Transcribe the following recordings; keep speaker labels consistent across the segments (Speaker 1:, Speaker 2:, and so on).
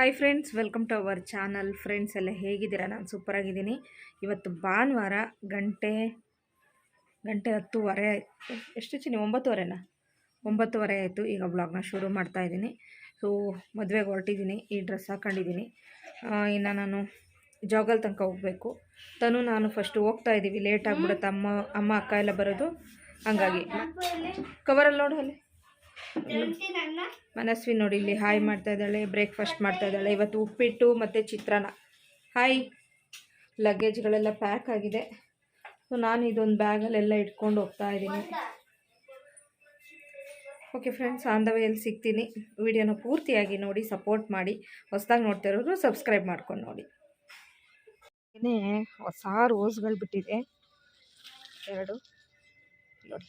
Speaker 1: Hi friends, welcome to our channel. Friends ಎಲ್ಲ ಹೇಗಿದ್ದೀರಾ? ನಾನು ಸೂಪರಾಗಿದ್ದೀನಿ. ಇವತ್ತು ಭಾನುವಾರ, ಗಂಟೆ 10:30 ಆಯಿತು. ಎಷ್ಟು ಚಿನ್ನಿ? 9:30ನಾ? 9:30 ಆಯಿತು. ಈಗ ಬ್ಲಾಗ್ನ ಶುರು ಮಾಡ್ತಾಯಿದ್ದೀನಿ. ಸೊ ಮದುವೆಗೆ ಹೊರಟಿದ್ದೀನಿ. ಈ ಡ್ರೆಸ್ ಹಾಕ್ಕೊಂಡಿದ್ದೀನಿ. ಇನ್ನು ನಾನು ಜಾಗಲ್ ತನಕ ಹೋಗಬೇಕು. ನಾನು ಫಸ್ಟು ಹೋಗ್ತಾ ಇದ್ದೀವಿ. ಲೇಟ್ ಆಗಿಬಿಡುತ್ತೆ. ಅಮ್ಮ ಅಕ್ಕ ಎಲ್ಲ ಬರೋದು, ಹಂಗಾಗಿ. ಕವರಲ್ಲಿ ನೋಡು ಅಲ್ಲಿ ಮನಸ್ವಿ ನೋಡಿ, ಇಲ್ಲಿ ಹಾಯ್ ಮಾಡ್ತಾ ಇದ್ದಾಳೆ, ಬ್ರೇಕ್ಫಾಸ್ಟ್ ಮಾಡ್ತಾ ಇದ್ದಾಳೆ. ಇವತ್ತು ಉಪ್ಪಿಟ್ಟು ಮತ್ತು ಚಿತ್ರಾನ್ನ. ಹಾಯ್. ಲಗೇಜ್ಗಳೆಲ್ಲ ಪ್ಯಾಕ್ ಆಗಿದೆ. ಸೊ ನಾನು ಇದೊಂದು ಬ್ಯಾಗಲ್ಲೆಲ್ಲ ಇಟ್ಕೊಂಡು ಹೋಗ್ತಾ ಇದ್ದೀನಿ. ಓಕೆ ಫ್ರೆಂಡ್ಸ್, ಆನ್ ದ ವೇಯಲ್ಲಿ ಸಿಗ್ತೀನಿ. ವಿಡಿಯೋನ ಪೂರ್ತಿಯಾಗಿ ನೋಡಿ, ಸಪೋರ್ಟ್ ಮಾಡಿ. ಹೊಸದಾಗಿ ನೋಡ್ತಾ ಇರೋರು ಸಬ್ಸ್ಕ್ರೈಬ್ ಮಾಡ್ಕೊಂಡು ನೋಡಿ. ಏನೇ ಹೊಸ ರೋಸ್ಗಳು ಬಿಟ್ಟಿದೆ, 2 ನೋಡಿ.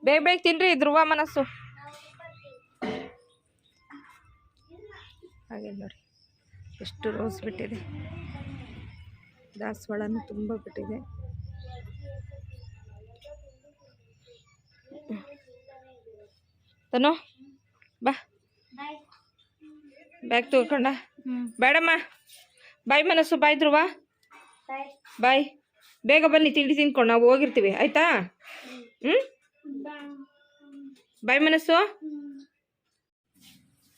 Speaker 1: ಬೇಗ ತಿನ್ರಿ, ಧ್ರುವ ಮನಸ್ಸು. ಹಾಗೆ ನೋಡಿ ಎಷ್ಟು ರೋಸ್ ಬಿಟ್ಟಿದೆ. ದಾಸವಾಳನೂ ತುಂಬ ಬಿಟ್ಟಿದೆ. ತನು ಬಾ, ಬ್ಯಾಗ್ ತಗೊಂಡ. ಬೇಡಮ್ಮ, ಬಾಯ್ ಮನಸ್ಸು, ಬಾಯ್ ಧ್ರುವ, ಬಾಯ್. ಬೇಗ ಬನ್ನಿ, ತಿಂಡಿ ತಿನ್ಕೊಂಡು ನಾವು ಹೋಗಿರ್ತೀವಿ, ಆಯಿತಾ? ಬಾಯ್ ಮನಸ್ಸು.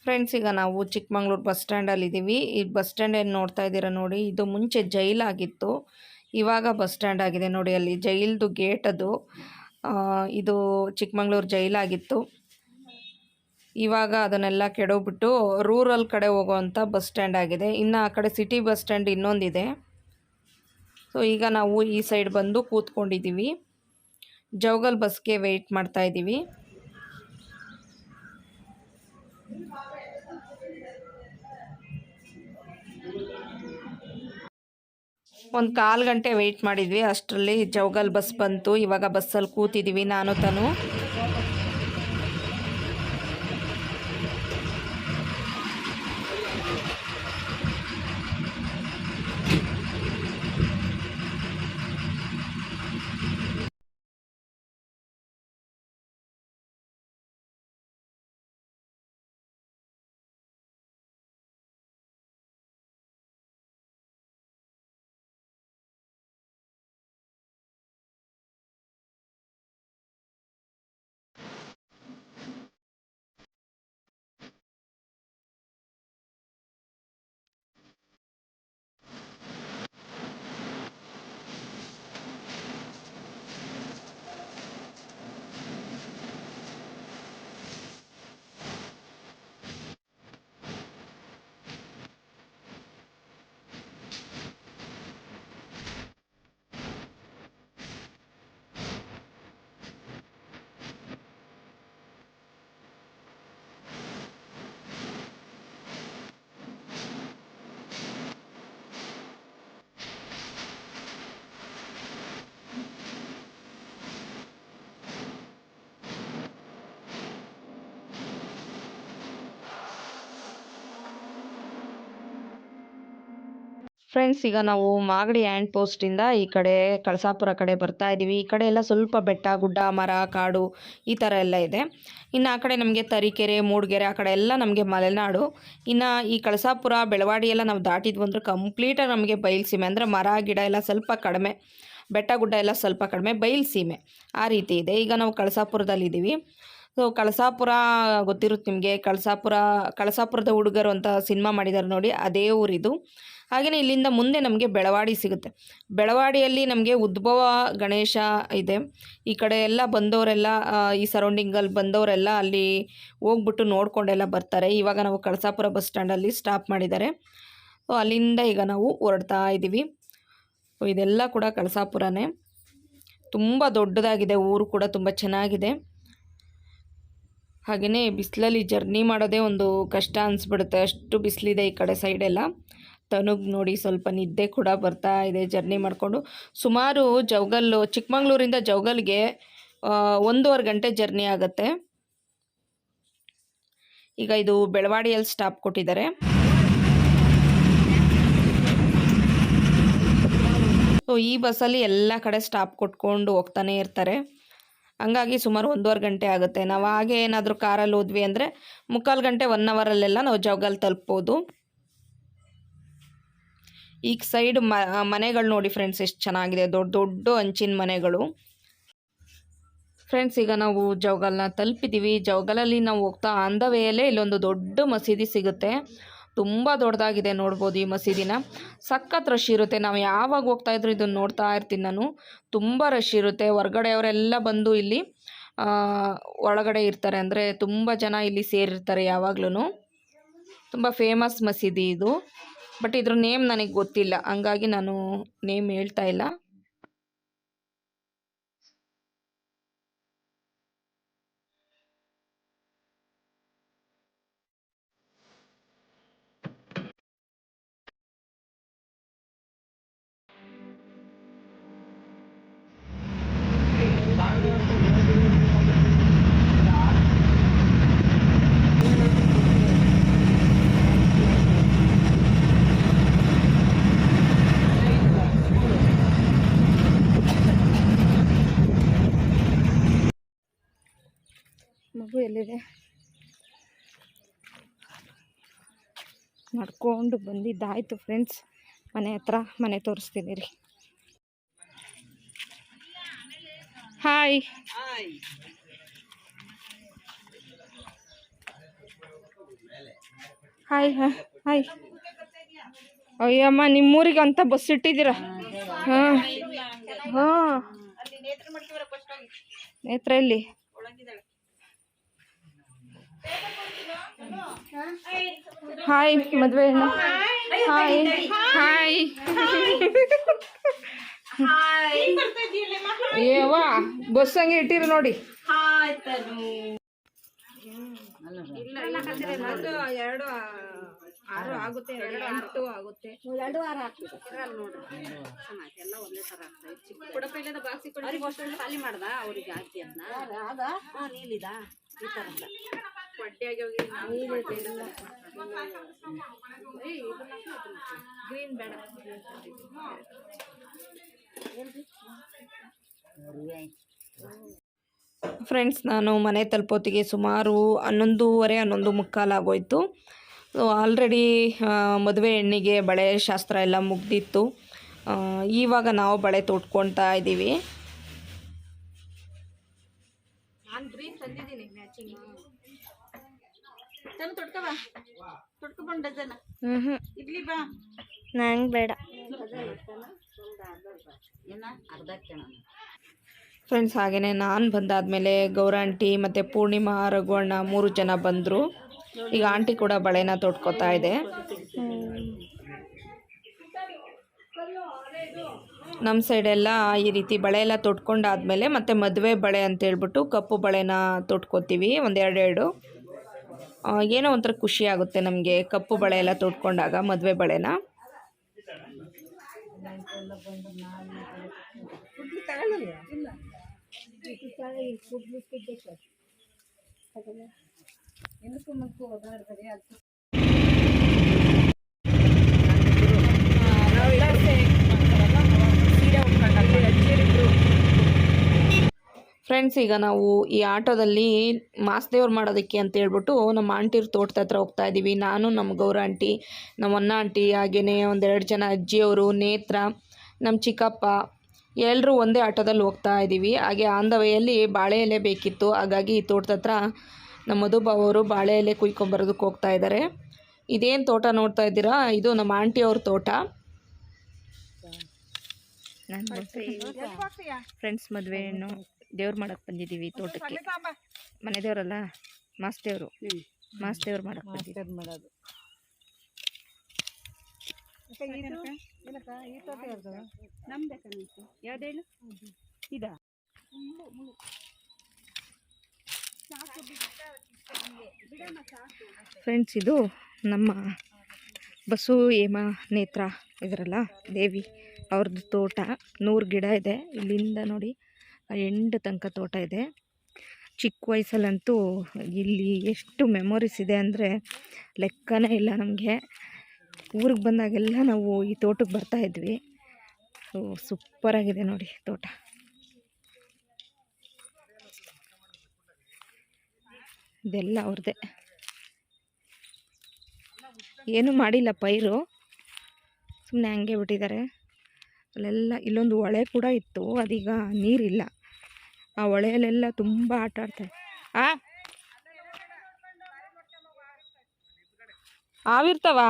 Speaker 1: ಫ್ರೆಂಡ್ಸ್, ಈಗ ನಾವು ಚಿಕ್ಕಮಂಗ್ಳೂರು ಬಸ್ ಸ್ಟ್ಯಾಂಡಲ್ಲಿದ್ದೀವಿ. ಈ ಬಸ್ ಸ್ಟ್ಯಾಂಡ್ ಏನು ನೋಡ್ತಾ ಇದ್ದೀರಾ ನೋಡಿ, ಇದು ಮುಂಚೆ ಜೈಲಾಗಿತ್ತು, ಇವಾಗ ಬಸ್ ಸ್ಟ್ಯಾಂಡ್ ಆಗಿದೆ ನೋಡಿ. ಅಲ್ಲಿ ಜೈಲ್ದು ಗೇಟ್ ಅದು. ಇದು ಚಿಕ್ಕಮಂಗ್ಳೂರು ಜೈಲಾಗಿತ್ತು. ಇವಾಗ ಅದನ್ನೆಲ್ಲ ಕೆಡೋಗ್ಬಿಟ್ಟು ರೂರಲ್ ಕಡೆ ಹೋಗೋವಂಥ ಬಸ್ ಸ್ಟ್ಯಾಂಡ್ ಆಗಿದೆ. ಇನ್ನು ಆ ಕಡೆ ಸಿಟಿ ಬಸ್ ಸ್ಟ್ಯಾಂಡ್ ಇನ್ನೊಂದಿದೆ. ಸೊ ಈಗ ನಾವು ಈ ಸೈಡ್ ಬಂದು ಕೂತ್ಕೊಂಡಿದ್ದೀವಿ. ಜೌಗಲ್ ಬಸ್ಗೆ ವೆಯ್ಟ್ ಮಾಡ್ತಾ ಇದ್ದೀವಿ. ಒಂದು 1/4 ಗಂಟೆ ವೆಯ್ಟ್ ಮಾಡಿದ್ವಿ. ಅಷ್ಟರಲ್ಲಿ ಜೌಗಲ್ ಬಸ್ ಬಂತು. ಇವಾಗ ಬಸ್ಸಲ್ಲಿ ಕೂತಿದ್ದೀವಿ, ನಾನು ತನು. ಫ್ರೆಂಡ್ಸ್, ಈಗ ನಾವು ಮಾಗಡಿ ಹ್ಯಾಂಡ್ ಪೋಸ್ಟಿಂದ ಈ ಕಡೆ ಕಳಸಾಪುರ ಕಡೆ ಬರ್ತಾ ಇದ್ದೀವಿ. ಈ ಕಡೆ ಎಲ್ಲ ಸ್ವಲ್ಪ ಬೆಟ್ಟ ಗುಡ್ಡ, ಮರ, ಕಾಡು, ಈ ಥರ ಎಲ್ಲ ಇದೆ. ಇನ್ನು ಆ ಕಡೆ ನಮಗೆ ತರೀಕೆರೆ, ಮೂಡಿಗೆರೆ, ಆ ಕಡೆ ಎಲ್ಲ ನಮಗೆ ಮಲೆನಾಡು. ಇನ್ನು ಈ ಕಳಸಾಪುರ, ಬೆಳವಾಡಿ ಎಲ್ಲ ನಾವು ದಾಟಿದ್ವು ಅಂದರೆ ಕಂಪ್ಲೀಟಾಗಿ ನಮಗೆ ಬಯಲುಸೀಮೆ. ಅಂದರೆ ಮರ ಗಿಡ ಎಲ್ಲ ಸ್ವಲ್ಪ ಕಡಿಮೆ, ಬೆಟ್ಟ ಗುಡ್ಡ ಎಲ್ಲ ಸ್ವಲ್ಪ ಕಡಿಮೆ, ಬಯಲುಸೀಮೆ ಆ ರೀತಿ ಇದೆ. ಈಗ ನಾವು ಕಳಸಾಪುರದಲ್ಲಿದ್ದೀವಿ. ಸೊ ಕಳಸಾಪುರ ಗೊತ್ತಿರುತ್ತೆ ನಿಮಗೆ. ಕಳಸಾಪುರದ ಹುಡುಗರು ಅಂತ ಸಿನಿಮಾ ಮಾಡಿದ್ದಾರೆ ನೋಡಿ, ಅದೇ ಊರಿದು. ಹಾಗೆಯೇ ಇಲ್ಲಿಂದ ಮುಂದೆ ನಮಗೆ ಬೆಳವಾಡಿ ಸಿಗುತ್ತೆ. ಬೆಳವಾಡಿಯಲ್ಲಿ ನಮಗೆ ಉದ್ಭವ ಗಣೇಶ ಇದೆ. ಈ ಕಡೆ ಎಲ್ಲ ಬಂದವರೆಲ್ಲ, ಈ ಸರೌಂಡಿಂಗಲ್ಲಿ ಬಂದವರೆಲ್ಲ ಅಲ್ಲಿ ಹೋಗ್ಬಿಟ್ಟು ನೋಡ್ಕೊಂಡೆಲ್ಲ ಬರ್ತಾರೆ. ಇವಾಗ ನಾವು ಕಳಸಾಪುರ ಬಸ್ ಸ್ಟ್ಯಾಂಡಲ್ಲಿ ಸ್ಟಾಪ್ ಮಾಡಿದ್ದಾರೆ. ಸೊ ಅಲ್ಲಿಂದ ಈಗ ನಾವು ಹೊರಡ್ತಾ ಇದ್ದೀವಿ. ಇದೆಲ್ಲ ಕೂಡ ಕಳಸಾಪುರನೇ. ತುಂಬ ದೊಡ್ಡದಾಗಿದೆ, ಊರು ಕೂಡ ತುಂಬ ಚೆನ್ನಾಗಿದೆ. ಹಾಗೆಯೇ ಬಿಸಿಲಲ್ಲಿ ಜರ್ನಿ ಮಾಡೋದೇ ಒಂದು ಕಷ್ಟ ಅನಿಸ್ಬಿಡುತ್ತೆ, ಅಷ್ಟು ಬಿಸಿಲಿದೆ ಈ ಕಡೆ ಸೈಡೆಲ್ಲ. ತನುಗ್ ನೋಡಿ ಸ್ವಲ್ಪ ನಿದ್ದೆ ಕೂಡ ಬರ್ತಾ ಇದೆ ಜರ್ನಿ ಮಾಡಿಕೊಂಡು. ಸುಮಾರು ಚಿಕ್ಕಮಂಗ್ಳೂರಿಂದ ಜೌಗಲ್ಗೆ 1.5 ಗಂಟೆ ಜರ್ನಿ ಆಗುತ್ತೆ. ಈಗ ಇದು ಬೆಳವಾಡಿಯಲ್ಲಿ ಸ್ಟಾಪ್ ಕೊಟ್ಟಿದ್ದಾರೆ. ಸೊ ಈ ಬಸ್ಸಲ್ಲಿ ಎಲ್ಲ ಕಡೆ ಸ್ಟಾಪ್ ಕೊಟ್ಕೊಂಡು ಹೋಗ್ತಾನೆ ಇರ್ತಾರೆ. ಹಂಗಾಗಿ ಸುಮಾರು 1.5 ಗಂಟೆ ಆಗುತ್ತೆ. ನಾವು ಹಾಗೆ ಏನಾದರೂ ಕಾರಲ್ಲಿ ಹೋದ್ವಿ ಅಂದರೆ 3/4 ಗಂಟೆ 1 ಅವರಲ್ಲೆಲ್ಲ ನಾವು ಜೌಗಾಲ್ ತಲುಪ್ಬೋದು. ಈಗ ಸೈಡ್ ಮನೆಗಳು ನೋಡಿ ಫ್ರೆಂಡ್ಸ್, ಎಷ್ಟು ಚೆನ್ನಾಗಿದೆ, ದೊಡ್ಡ ದೊಡ್ಡ ಹಂಚಿನ ಮನೆಗಳು. ಫ್ರೆಂಡ್ಸ್, ಈಗ ನಾವು ಜೌಗಾಲ್ನ ತಲುಪಿದ್ದೀವಿ. ಜೌಗಾಲಲ್ಲಿ ನಾವು ಹೋಗ್ತಾ ಆನ್ ದ ವೇಯಲ್ಲೇ ಇಲ್ಲೊಂದು ದೊಡ್ಡ ಮಸೀದಿ ಸಿಗುತ್ತೆ. ತುಂಬ ದೊಡ್ಡದಾಗಿದೆ, ನೋಡ್ಬೋದು ಈ ಮಸೀದಿನ. ಸಖತ್ ರಶ್ ಇರುತ್ತೆ. ನಾವು ಯಾವಾಗ ಹೋಗ್ತಾ ಇದ್ರು ಇದನ್ನು ನೋಡ್ತಾ ಇರ್ತೀನಿ ನಾನು. ತುಂಬ ರಶ್ ಇರುತ್ತೆ. ಹೊರಗಡೆಯವರೆಲ್ಲ ಬಂದು ಇಲ್ಲಿ ಒಳಗಡೆ ಇರ್ತಾರೆ. ಅಂದರೆ ತುಂಬ ಜನ ಇಲ್ಲಿ ಸೇರಿರ್ತಾರೆ ಯಾವಾಗ್ಲೂ. ತುಂಬ ಫೇಮಸ್ ಮಸೀದಿ ಇದು. ಬಟ್ ಇದ್ರ ನೇಮ್ ನನಗೆ ಗೊತ್ತಿಲ್ಲ, ಹಂಗಾಗಿ ನಾನು ನೇಮ್ ಹೇಳ್ತಾ ಇಲ್ಲ. ಮಗು ಎಲ್ಲಿದೆ? ನಡ್ಕೊಂಡು ಬಂದಿದ್ದಾಯಿತು ಫ್ರೆಂಡ್ಸ್. ಮನೆ ಹತ್ರ ಮನೆ ತೋರಿಸ್ತೀನಿ ರೀ. Hi hi hi. ಅಯ್ಯಮ್ಮ, ನಿಮ್ಮೂರಿಗೆ ಅಂತ ಬಸ್ ಇಟ್ಟಿದ್ದೀರಾ? ಹಾಂ ಹಾಂ. ನೇತ್ರ ಎಲ್ಲಿ? ಹಾಯ್ ಮದುವೆ. Hi hi. ಏವಾ ಬಸ್ ಹಂಗೆ ಇಟ್ಟಿರು ನೋಡಿ. ಎರಡು 6 ಆಗುತ್ತೆ, 8 ಆಗುತ್ತೆ. 2 ವಾರ ಆಗ್ತದೆ ನೋಡ್ರಿ. ಎಲ್ಲ ಒಂದೇ ಥರ ಆಗ್ತದೆ. ಕೊಡಪೈಲದ ಬಾಕ್ಸಿ ಖಾಲಿ ಮಾಡ್ದ ಅವ್ರಿಗೆ ಹಾಕಿ ಅದನ್ನ ನೀಲಿದ ಈ ಥರ ಒಡ್ಡೆಯಾಗಿ ಹೋಗಿ ಗ್ರೀನ್ ಬೇಡ. ಫ್ರೆಂಡ್ಸ್, ನಾನು ಮನೆ ತಲುಪೋತ್ತಿಗೆ ಸುಮಾರು 11:30 11:45 ಆಗೋಯ್ತು. ಆಲ್ರೆಡಿ ಮದುವೆ ಹೆಣ್ಣಿಗೆ ಬಳೆ ಶಾಸ್ತ್ರ ಎಲ್ಲ ಮುಗ್ದಿತ್ತು. ಇವಾಗ ನಾವು ಬಳೆ ತೊಟ್ಕೊಳ್ತಾ ಇದ್ದೀವಿ. ನಾನು ಗ್ರೀನ್ ತಂದಿದ್ದೀನಿ ಮ್ಯಾಚಿಂಗ್. ತೊಟ್ಕೊಂಡು ಡಜನ್ ಇಡ್ಲಿ ಬಾ. ನಂಗೆ ಬೇಡ ಫ್ರೆಂಡ್ಸ್. ಹಾಗೆಯೇ ನಾನು ಬಂದಾದಮೇಲೆ ಗೌರಾಂಟಿ ಮತ್ತು ಪೂರ್ಣಿಮಾ, ರಘುವಣ್ಣ 3 ಜನ ಬಂದರು. ಈಗ ಆಂಟಿ ಕೂಡ ಬಳೆನ ತೊಟ್ಕೊತಾ ಇದೆ. ನಮ್ಮ ಸೈಡೆಲ್ಲ ಈ ರೀತಿ ಬಳೆ ಎಲ್ಲ ತೊಟ್ಕೊಂಡಾದ್ಮೇಲೆ ಮತ್ತು ಮದುವೆ ಬಳೆ ಅಂತೇಳ್ಬಿಟ್ಟು ಕಪ್ಪು ಬಳೆನ ತೊಟ್ಕೊತೀವಿ, 1-2. ಏನೋ ಒಂಥರ ಖುಷಿ ಆಗುತ್ತೆ ನಮಗೆ ಕಪ್ಪು ಬಳೆ ಎಲ್ಲ ತೊಟ್ಕೊಂಡಾಗ, ಮದುವೆ ಬಳೆನ. ಫ್ರೆಂಡ್ಸ್, ಈಗ ನಾವು ಈ ಆಟೋದಲ್ಲಿ ಮಾಸ್ದೇವ್ರು ಮಾಡೋದಕ್ಕೆ ಅಂತ ಹೇಳ್ಬಿಟ್ಟು ನಮ್ಮ ಆಂಟಿವ್ರ ತೋಟದ ಹತ್ರ ಹೋಗ್ತಾ ಇದ್ದೀವಿ. ನಾನು, ನಮ್ಮ ಗೌರಾಂಟಿ, ನಮ್ಮ ಅನ್ನ ಆಂಟಿ, ಹಾಗೆಯೇ 1-2 ಜನ ಅಜ್ಜಿಯವರು, ನೇತ್ರ, ನಮ್ಮ ಚಿಕ್ಕಪ್ಪ, ಎಲ್ಲರೂ ಒಂದೇ ಆಟೋದಲ್ಲಿ ಹೋಗ್ತಾ ಇದ್ದೀವಿ. ಹಾಗೆ ಆನ್ ದ ವೇಯಲ್ಲಿ ಬಾಳೆ ಎಲೆ ಬೇಕಿತ್ತು. ಹಾಗಾಗಿ ಈ ತೋಟದ ಹತ್ರ ನಮ್ಮ ಮಧುಬಾವ್ ಅವರು ಬಾಳೆ ಎಲೆ ಕುಯ್ಕೊಂಬರೋದಕ್ಕೆ ಹೋಗ್ತಾ ಇದ್ದಾರೆ. ಇದೇನು ತೋಟ ನೋಡ್ತಾ ಇದ್ದೀರಾ? ಇದು ನಮ್ಮ ಆಂಟಿಯವ್ರ ತೋಟ. ಫ್ರೆಂಡ್ಸ್, ಮದುವೆಯನ್ನು ದೇವ್ರು ಮಾಡಕ್ಕೆ ಬಂದಿದ್ದೀವಿ ತೋಟಕ್ಕೆ. ಮನೆ ದೇವರಲ್ಲ, ಮಾಸ್ದೇವರು ಮಾಡಕ್ಕೆ ಬಂದಿದ್ದೀವಿ. ಮಾಡೋದು ಯಾವ್ದು ಹೇಳು? ಇದಾ? ಫ್ರೆಂಡ್ಸ್, ಇದು ನಮ್ಮ ಬಸು ಹೇಮಾ ನೇತ್ರ ಇದರಲ್ಲ ದೇವಿ ಅವ್ರದ್ದು ತೋಟ. 100 ಗಿಡ ಇದೆ. ಇಲ್ಲಿಂದ ನೋಡಿ ಎಂಡ್ ತನಕ ತೋಟ ಇದೆ. ಚಿಕ್ಕ ವಯಸ್ಸಲ್ಲಂತೂ ಇಲ್ಲಿ ಎಷ್ಟು ಮೆಮೊರೀಸ್ ಇದೆ ಅಂದರೆ ಲೆಕ್ಕನೇ ಇಲ್ಲ ನಮಗೆ. ಊರಿಗೆ ಬಂದಾಗೆಲ್ಲ ನಾವು ಈ ತೋಟಕ್ಕೆ ಬರ್ತಾಯಿದ್ವಿ. ಸೂಪರಾಗಿದೆ ನೋಡಿ ತೋಟ. ಇದೆಲ್ಲ ಅವ್ರದ್ದೇ, ಏನೂ ಮಾಡಿಲ್ಲ ಪೈರು, ಸುಮ್ಮನೆ ಹಂಗೆ ಬಿಟ್ಟಿದ್ದಾರೆ. ಅಲ್ಲೆಲ್ಲ ಇಲ್ಲೊಂದು ಹೊಳೆ ಕೂಡ ಇತ್ತು, ಅದೀಗ ನೀರಿಲ್ಲ. ಆ ಹೊಳೆಯಲ್ಲೆಲ್ಲ ತುಂಬ ಆಟ ಆಡ್ತಾರೆ. ಆವಿರ್ತಾವ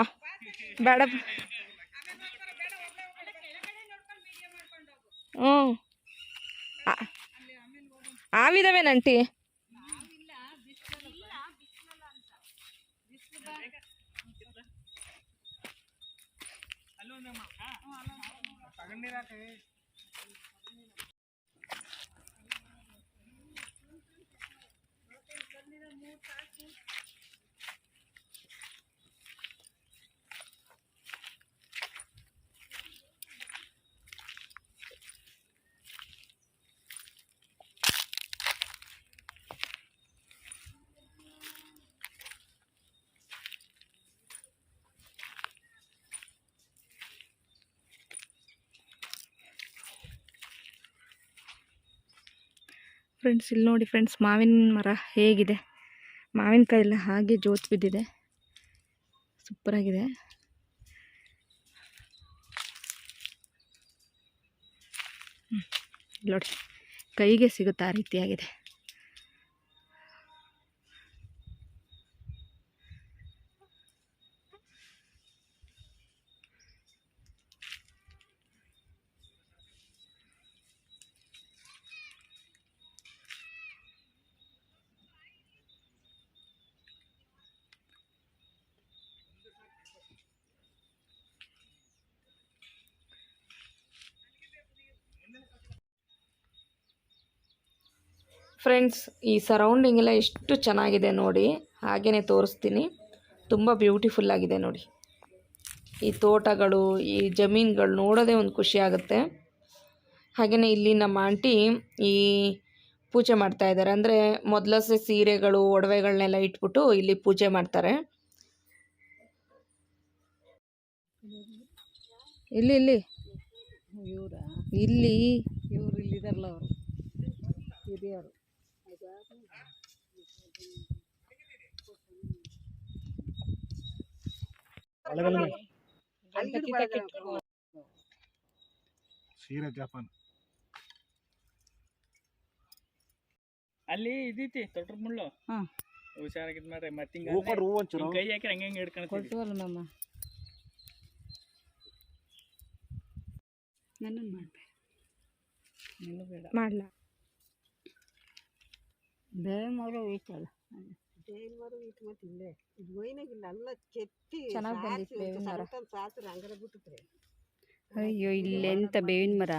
Speaker 1: ಬೇಡ. ಹ್ಞೂ ಆವಿದಾವೆ ನಂಟಿ. ಫ್ರೆಂಡ್ಸ್ ಇಲ್ಲಿ ನೋಡಿ ಫ್ರೆಂಡ್ಸ್, ಮಾವಿನ ಮರ ಹೇಗಿದೆ, ಮಾವಿನಕಾಯಿ ಎಲ್ಲ ಹಾಗೆ ಜೋತು ಬಿದ್ದಿದೆ, ಸೂಪರಾಗಿದೆ. ನೋಡಿ ಕೈಗೆ ಸಿಗುತ್ತೆ ಆ ರೀತಿಯಾಗಿದೆ. ಫ್ರೆಂಡ್ಸ್ ಈ ಸರೌಂಡಿಂಗ್ ಎಲ್ಲ ಎಷ್ಟು ಚೆನ್ನಾಗಿದೆ ನೋಡಿ, ಹಾಗೇ ತೋರಿಸ್ತೀನಿ. ತುಂಬ ಬ್ಯೂಟಿಫುಲ್ ಆಗಿದೆ ನೋಡಿ. ಈ ತೋಟಗಳು, ಈ ಜಮೀನುಗಳು ನೋಡೋದೇ ಒಂದು ಖುಷಿ ಆಗುತ್ತೆ. ಹಾಗೆಯೇ ಇಲ್ಲಿ ನಮ್ಮ ಆಂಟಿ ಈ ಪೂಜೆ ಮಾಡ್ತಾ ಇದ್ದಾರೆ. ಅಂದರೆ ಮೊದಲಸೆ ಸೀರೆಗಳು, ಒಡವೆಗಳನ್ನೆಲ್ಲ ಇಟ್ಬಿಟ್ಟು ಇಲ್ಲಿ ಪೂಜೆ ಮಾಡ್ತಾರೆ. ಇಲ್ಲಿ ಇಲ್ಲಿ ಇಲ್ಲಿ ಇವರು ಇಲ್ಲಿದಾರಲ್ಲ, ಅವರು ಹಿರಿಯರು.
Speaker 2: ಸೀರೆ ಜಪಾನ್
Speaker 3: ಅಲ್ಲಿ ಇದೈತಿ ತೊಟ್ರ ಮುಳ್ಳು. ಹುಷಾರಾಗಿದ್ ಮಾಡ್ರಿ. ಮತ್ತೆ ಕೈ ಹಾಕಿ ಹಂಗೆ ಹಿಡ್ಕೊಂಡು
Speaker 4: ನಮ್ಮ ನನ್ನ ಮಾಡ್ಬೇಡ
Speaker 1: ಮಾಡಲ
Speaker 4: ಬೇಮರು ಐತಲ್ಲ,
Speaker 5: ಬೇಮರು ಇಟ್ಟು ಮತ್ತೆ ಇಲ್ಲೇ ಇದು ಒಯ್ನಾಗಿಲ್ಲ ಅಲ್ಲ, ಕೆತ್ತಿ
Speaker 1: ಚೆನ್ನಾಗಿ ಬಂದಿತ್ತು ಬೇವಿನ ಮರ.
Speaker 5: ಸಾಸ್ರ ಹಂಗಾರ ಬಿಟ್ಟಿದ್ರೆ.
Speaker 4: ಅಯ್ಯೋ ಇಲ್ಲೆಂತ ಬೇವಿನ ಮರ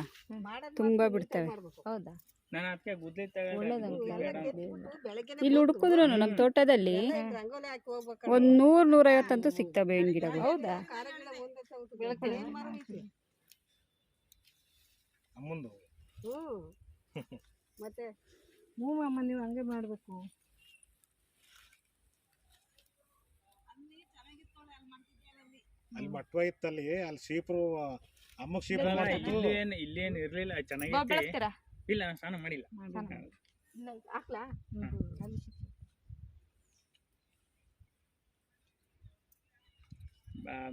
Speaker 4: ತುಂಬಾ ಬಿಡ್ತವೆ.
Speaker 1: ಹೌದಾ?
Speaker 3: ನಾನು ಅದಕ್ಕೆ ಗುದ್ಲಿ
Speaker 4: ಇಲ್ಲಿ ಹುಡುಕಿದ್ರು ನಮ್ಮ ತೋಟದಲ್ಲಿ
Speaker 5: ರಂಗೋಲಿ ಹಾಕಿ ಹೋಗ್ಬೇಕು.
Speaker 4: ಒಂದ್ 100-150 ಅಂತೂ ಸಿಗ್ತಾವೆ ಬೇವಿನ ಗಿಡಗಳು.
Speaker 1: ಹೌದಾ?
Speaker 5: ಮತ್ತೆ
Speaker 1: ಅಮ್ಮ ನೀವು ಹಂಗೆ ಮಾಡಬೇಕು.
Speaker 2: ಅಲ್ಲಿ ಮಟ್ವ ಇತ್ತಲ್ಲಿ, ಅಲ್ಲಿ ಶೀಪ್ರು ಅಮ್ಮಗ್ ಶೀಪ್ರು
Speaker 3: ಇಲ್ಲೇನು ಇರ್ಲಿಲ್ಲ, ಚೆನ್ನಾಗಿತ್ತು. ಇಲ್ಲ ನಾನು ಸ್ನಾನ ಮಾಡಿಲ್ಲ.
Speaker 5: ಹಾಕ್ಲಾ?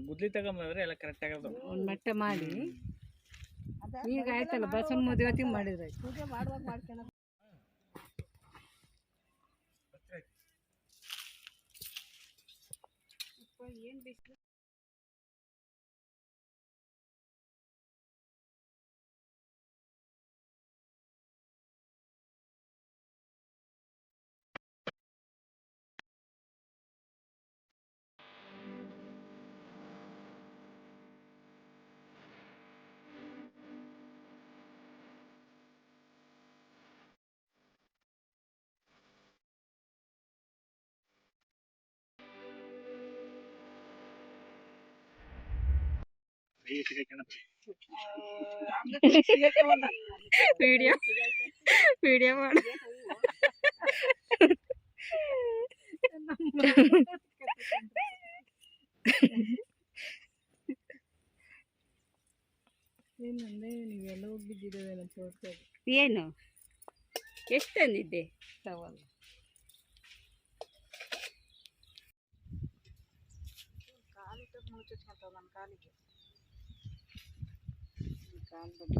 Speaker 3: ಗುದ್ಲಿ ತಗೊಂಬಂದ್ರೆ ಎಲ್ಲ ಕರೆಕ್ಟ್ ಆಗೋದು.
Speaker 4: ಒಂದ್ ಮಟ್ಟ ಮಾಡಿ ಈಗ ಆಯ್ತಲ್ಲ, ಬಸವನ ಮದುವೆ ಹೊತ್ತಿಗೆ ಮಾಡಿದ್ರೆ
Speaker 5: ಪೂಜೆ ಮಾಡುವಾಗ ಮಾಡ್ಕೊಳ್ಳ. ಏನ್ ಬಿಸಿಲು.
Speaker 1: ವಿಡಿಯೋ ವಿಡಿಯೋ ಮಾಡು.
Speaker 4: ಏನಂದ್ರೆ ನೀವೆಲ್ಲ ಹೋಗಿದ್ದಿದ್ದೇವೆ ನಮ್ಮ ತೋಟದಲ್ಲಿ. ಏನು ಎಷ್ಟು ತಂದಿದ್ದೆ?
Speaker 5: ತವಲ್ಲ ಚುಚ್ಕೊಂತಾವ ನನ್ನ ಕಾಲಿಗೆ.
Speaker 4: ಕಾಲು ಬಗ್ಗೆ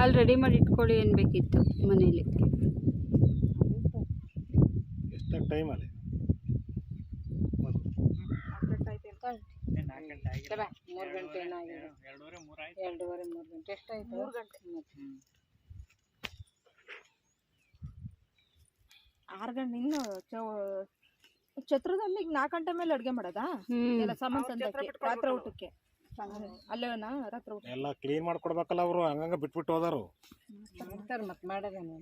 Speaker 4: ಅಲ್ಲಿ ರೆಡಿ ಮಾಡಿ ಇಟ್ಕೊಳ್ಳಿ ಅನ್ಬೇಕಿತ್ತು ಮನೇಲಿ.
Speaker 2: ಎಷ್ಟು ಟೈಮ್ ಅಲ್ಲಿ
Speaker 3: ನಾಲ್ಕು ಗಂಟೆ ಆಗಿಲ್ಲ
Speaker 4: 3 ಗಂಟೆ ಏನಾಗಿದೆ,
Speaker 3: 2:30 3 ಆಯ್ತು.
Speaker 4: 2:30 3 ಗಂಟೆ ಎಷ್ಟಾಯ್ತು?
Speaker 5: 3 ಗಂಟೆ. 6 ಗಂಟೆ ಇನ್ನು ಛತ್ರದಲ್ಲಿ 4 ಗಂಟೆ ಮೇಲೆ ಅಡುಗೆ ಮಾಡೋದಾ? ಎಲ್ಲ ಸಾಮಾನು ತಂದಕ್ಕೆ ರಾತ್ರಿ ಊಟಕ್ಕೆ ಅಲ್ಲೇನಾ ರಾತ್ರಿ ಊಟ
Speaker 2: ಎಲ್ಲ ಕ್ಲೀನ್ ಮಾಡ್ಕೊಡ್ಬೇಕಲ್ಲ ಅವರು, ಹಂಗಂಗ ಬಿಟ್ಬಿಟ್ಟು ಹೋದಾರು.
Speaker 4: ಮಾಡ್ತಾರೆ ಮತ್ತೆ ಮಾಡೋದೇನು.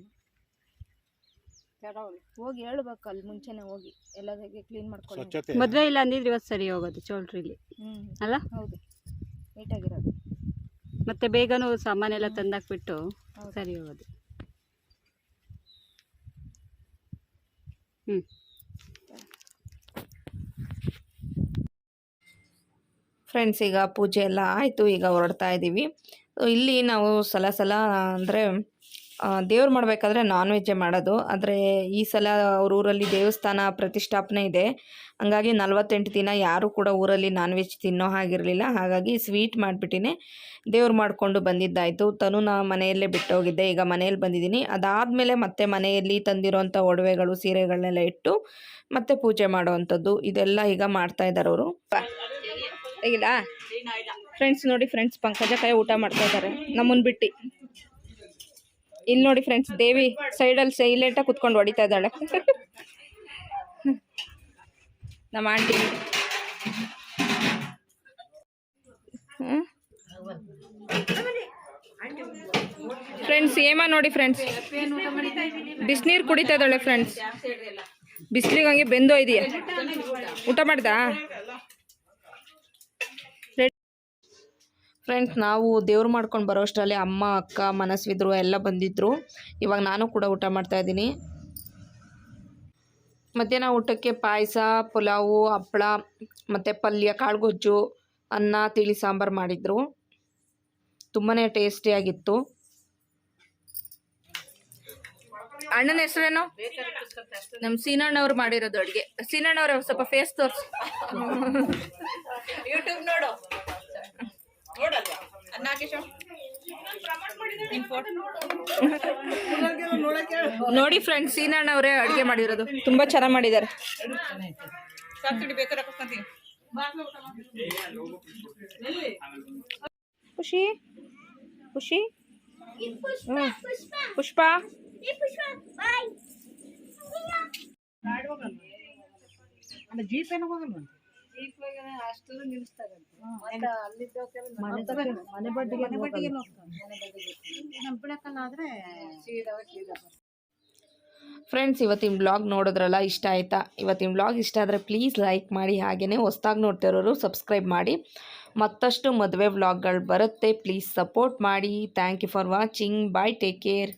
Speaker 5: ಹೋಗಿ ಹೇಳ್ಬೇಕು ಅಲ್ಲಿ ಮುಂಚೆನೆ ಹೋಗಿ ಎಲ್ಲದಕ್ಕೆ ಕ್ಲೀನ್ ಮಾಡ್ಕೊಳ್ಳಿ.
Speaker 2: ಸ್ವಚ್ಛತೆ
Speaker 4: ಮದುವೆ ಇಲ್ಲ ಅಂದಿದ್ರೆ ಇವತ್ತು ಸರಿ ಹೋಗೋದು ಚೌಲ್ಟ್ರಿಲಿ ಅಲ್ಲ?
Speaker 5: ಹೌದು, ನೀಟಾಗಿರೋದು.
Speaker 4: ಮತ್ತೆ ಬೇಗನೂ ಸಾಮಾನೆಲ್ಲ ತಂದಾಕ್ಬಿಟ್ಟು ಸರಿ ಹೋಗೋದು.
Speaker 1: ಫ್ರೆಂಡ್ಸ್, ಈಗ ಪೂಜೆ ಎಲ್ಲ ಆಯಿತು, ಈಗ ಹೊರಡ್ತಾ ಇದ್ದೀವಿ. ಇಲ್ಲಿ ನಾವು ಸಲ ಅಂದರೆ ದೇವ್ರು ಮಾಡಬೇಕಾದ್ರೆ ನಾನ್ ವೆಜ್ಜೇ ಮಾಡೋದು. ಆದರೆ ಈ ಸಲ ಅವ್ರ ಊರಲ್ಲಿ ದೇವಸ್ಥಾನ ಪ್ರತಿಷ್ಠಾಪನೆ ಇದೆ, ಹಂಗಾಗಿ 48 ದಿನ ಯಾರೂ ಕೂಡ ಊರಲ್ಲಿ ನಾನ್ ವೆಜ್ ತಿನ್ನೋ ಹಾಗಿರಲಿಲ್ಲ. ಹಾಗಾಗಿ ಸ್ವೀಟ್ ಮಾಡಿಬಿಟ್ಟಿನೇ ದೇವ್ರು ಮಾಡಿಕೊಂಡು ಬಂದಿದ್ದಾಯಿತು. ತನುನ ಮನೆಯಲ್ಲೇ ಬಿಟ್ಟೋಗಿದ್ದೆ, ಈಗ ಮನೆಯಲ್ಲಿ ಬಂದಿದ್ದೀನಿ. ಅದಾದಮೇಲೆ ಮತ್ತೆ ಮನೆಯಲ್ಲಿ ತಂದಿರೋಂಥ ಒಡವೆಗಳು ಸೀರೆಗಳನ್ನೆಲ್ಲ ಇಟ್ಟು ಮತ್ತೆ ಪೂಜೆ ಮಾಡೋವಂಥದ್ದು ಇದೆಲ್ಲ ಈಗ ಮಾಡ್ತಾ ಇದ್ದಾರೆ ಅವರು. ಹೇಗಿಲ್ಲ ಫ್ರೆಂಡ್ಸ್? ನೋಡಿ ಫ್ರೆಂಡ್ಸ್, ಪಂಕಜ ಕೈ ಊಟ ಮಾಡ್ತಾ ಇದ್ದಾರೆ ನಮ್ಮನ್ನು ಬಿಟ್ಟು. ಇಲ್ಲಿ ನೋಡಿ ಫ್ರೆಂಡ್ಸ್, ದೇವಿ ಸೈಡಲ್ಲಿ ಸೈಲೆಂಟಾಗಿ ಕುತ್ಕೊಂಡು ಹೊಡಿತಾ ಇದ್ದಾಳೆ ನಮ್ಮ ಆಂಟಿ. ಫ್ರೆಂಡ್ಸ್ ಏಮ ನೋಡಿ ಫ್ರೆಂಡ್ಸ್, ಬಿಸಿನೀರು ಕುಡಿತಾ ಇದ್ದಾಳೆ ಫ್ರೆಂಡ್ಸ್. ಬಿಸಿಲಿಗೆ ಹಂಗೆ ಬೆಂದೋ ಇದೆಯಾ? ಊಟ ಮಾಡ್ದಾ ಫ್ರೆಂಡ್ಸ್? ನಾವು ದೇವ್ರು ಮಾಡ್ಕೊಂಡು ಬರೋ ಅಷ್ಟರಲ್ಲಿ ಅಮ್ಮ ಅಕ್ಕ ಮನಸ್ವಿದ್ರು ಎಲ್ಲ ಬಂದಿದ್ದರು. ಇವಾಗ ನಾನು ಕೂಡ ಊಟ ಮಾಡ್ತಾಯಿದ್ದೀನಿ. ಮಧ್ಯಾಹ್ನ ಊಟಕ್ಕೆ ಪಾಯಸ, ಪುಲಾವು, ಹಪ್ಪಳ ಮತ್ತು ಪಲ್ಯ, ಕಾಳುಗೊಜ್ಜು, ಅನ್ನ, ತಿಳಿ ಸಾಂಬಾರು ಮಾಡಿದರು. ತುಂಬಾ ಟೇಸ್ಟಿಯಾಗಿತ್ತು. ಅಣ್ಣನ ಹೆಸರೇನು? ನಮ್ಮ ಸೀನಣ್ಣವ್ರು ಮಾಡಿರೋದು ಅಡುಗೆ. ಸೀನಣ್ಣವ್ರು ಸ್ವಲ್ಪ ಫೇಸ್ ತೋರಿಸಿ, ಯೂಟ್ಯೂಬ್ ನೋಡು. ನೋಡಿ ಫ್ರೆಂಡ್ಸ್, ಸೀನಣ್ಣವರೇ ಅಡುಗೆ ಮಾಡಿರೋದು. ತುಂಬಾ ಚೆನ್ನಾಗಿ ಮಾಡಿದ್ದಾರೆ. ಖುಷಿ ಖುಷಿ ಪುಷ್ಪ ಫ್ರೆಂಡ್ಸ್, ಇವತ್ತಿನ ಬ್ಲಾಗ್ ನೋಡಿದ್ರಲ್ಲ, ಇಷ್ಟ ಆಯಿತಾ? ಇವತ್ತಿನ ಬ್ಲಾಗ್ ಇಷ್ಟ ಆದರೆ ಪ್ಲೀಸ್ ಲೈಕ್ ಮಾಡಿ, ಹಾಗೆಯೇ ಹೊಸ್ದಾಗಿ ನೋಡ್ತಿರೋರು ಸಬ್ಸ್ಕ್ರೈಬ್ ಮಾಡಿ. ಮತ್ತಷ್ಟು ಮದುವೆ ವ್ಲಾಗ್ಗಳು ಬರುತ್ತೆ, ಪ್ಲೀಸ್ ಸಪೋರ್ಟ್ ಮಾಡಿ. Thank you for watching. Bye, take care.